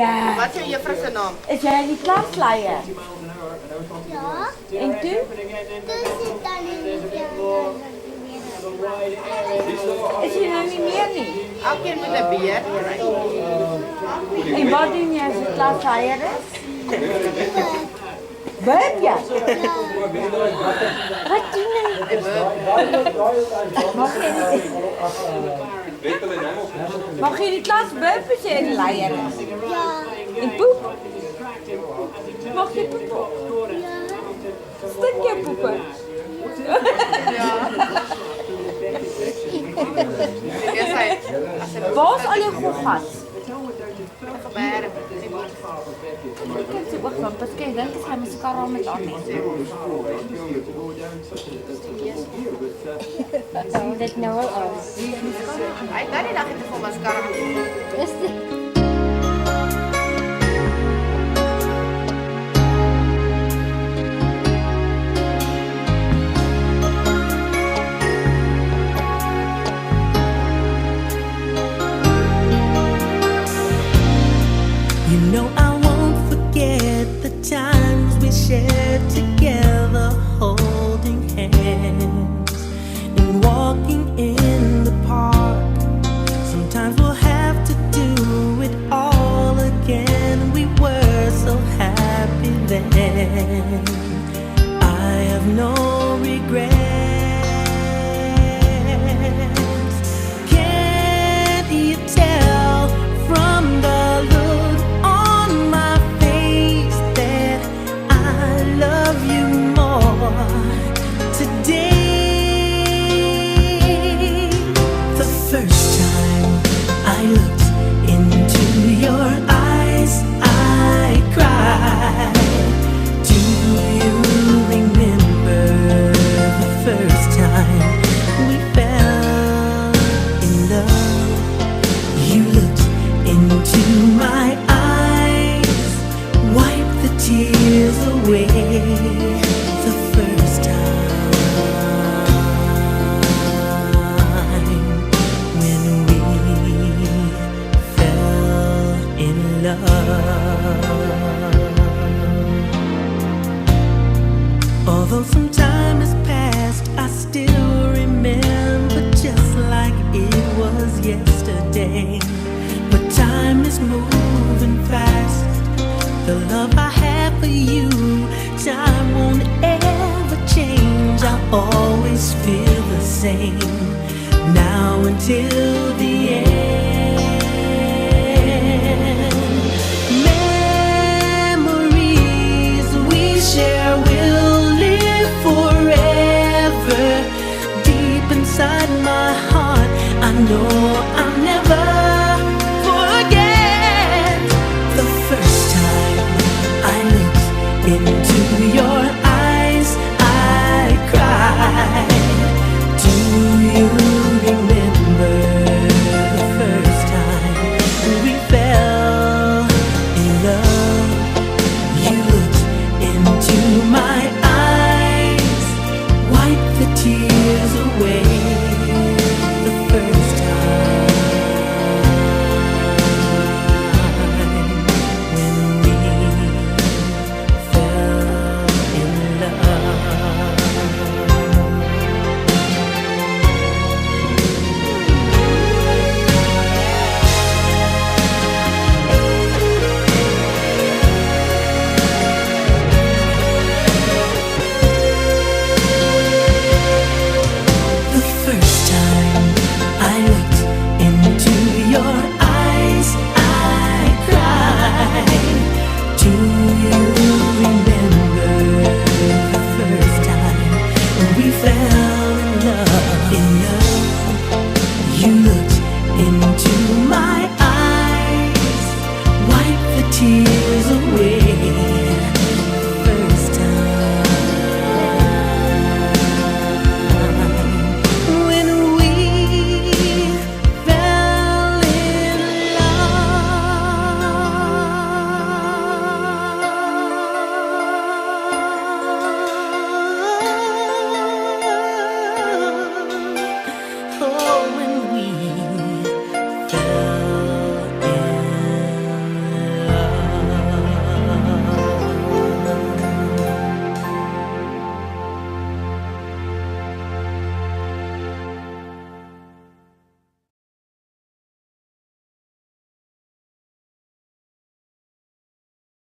Ja. Wat is je juffrouw zijn naam? Is jij in die klasleier? Ja, En toen? dus zit dan in de Is je nou niet meer niet? Elke keer met een bier. En wat doen jij als je klasleier is? Bub ja? Wat doen jij? Mag je die klas bub als je in de leier is? Ja, En poep? Mag je poepen? ja, Stuk je poepen? Waar is al je goed gehad? Ik heb wacht van, pas kijk, dan is hij met zijn karel met aan. Oh, dat nou wel aus. Hij kan niet dachten voor mascara. is het? You know I won't forget the times we shared together, holding hands and walking in the park. Sometimes we'll have to do it all again. We were so happy then. I have no regrets. Can't you tell from the look on my face that I love you more today? The first time I looked into your eyes, I cried. Do you remember the first time we fell in love? You looked into my eyes, wiped the tears away. The first time when we fell in love. Although some time has passed, I still remember just like it was yesterday. But time is moving fast. The love I have for you, time won't ever change. I'll always feel the same now until